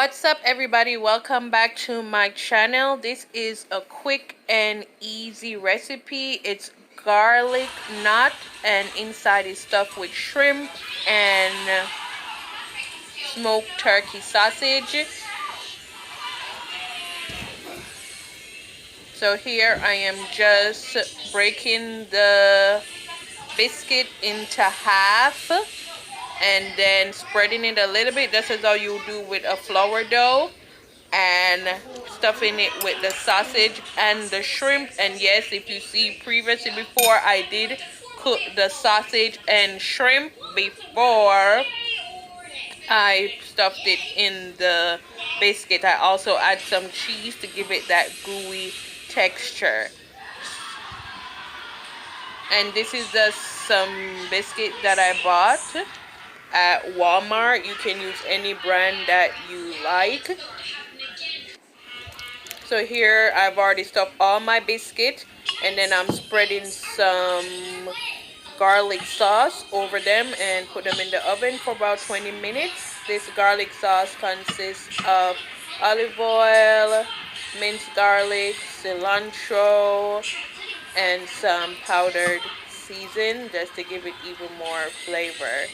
What's up, everybody? Welcome back to my channel. This is a quick and easy recipe. It's garlic knot, and inside is stuffed with shrimp and smoked turkey sausage. So here I am just breaking the biscuit into half and then spreading it a little bit, just as how you do with a flour dough, and stuffing it with the sausage and the shrimp. And yes, if you see previously, before I did cook the sausage and shrimp before I stuffed it in the biscuit. I also add some cheese to give it that gooey texture. And this is just some biscuit that I bought at Walmart. You can use any brand that you like. So here I've already stuffed all my biscuit, and then I'm spreading some garlic sauce over them and put them in the oven for about 20 minutes. This garlic sauce consists of olive oil, minced garlic, cilantro, and some powdered season, just to give it even more flavor.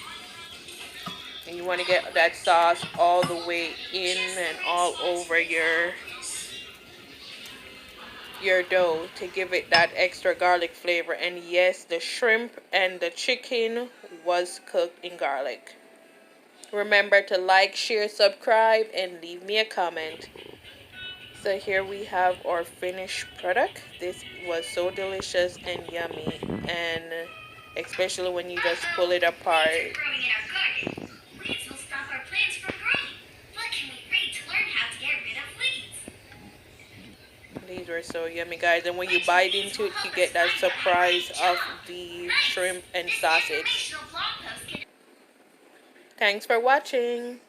And you want to get that sauce all the way in and all over your dough to give it that extra garlic flavor. And yes, the shrimp and the chicken was cooked in garlic. Remember to like, share, subscribe, and leave me a comment. So here we have our finished product. This was so delicious and yummy, and especially when you just pull it apart. These were so yummy, guys, and when you bite into it, you get that surprise of the shrimp and sausage. Thanks for watching.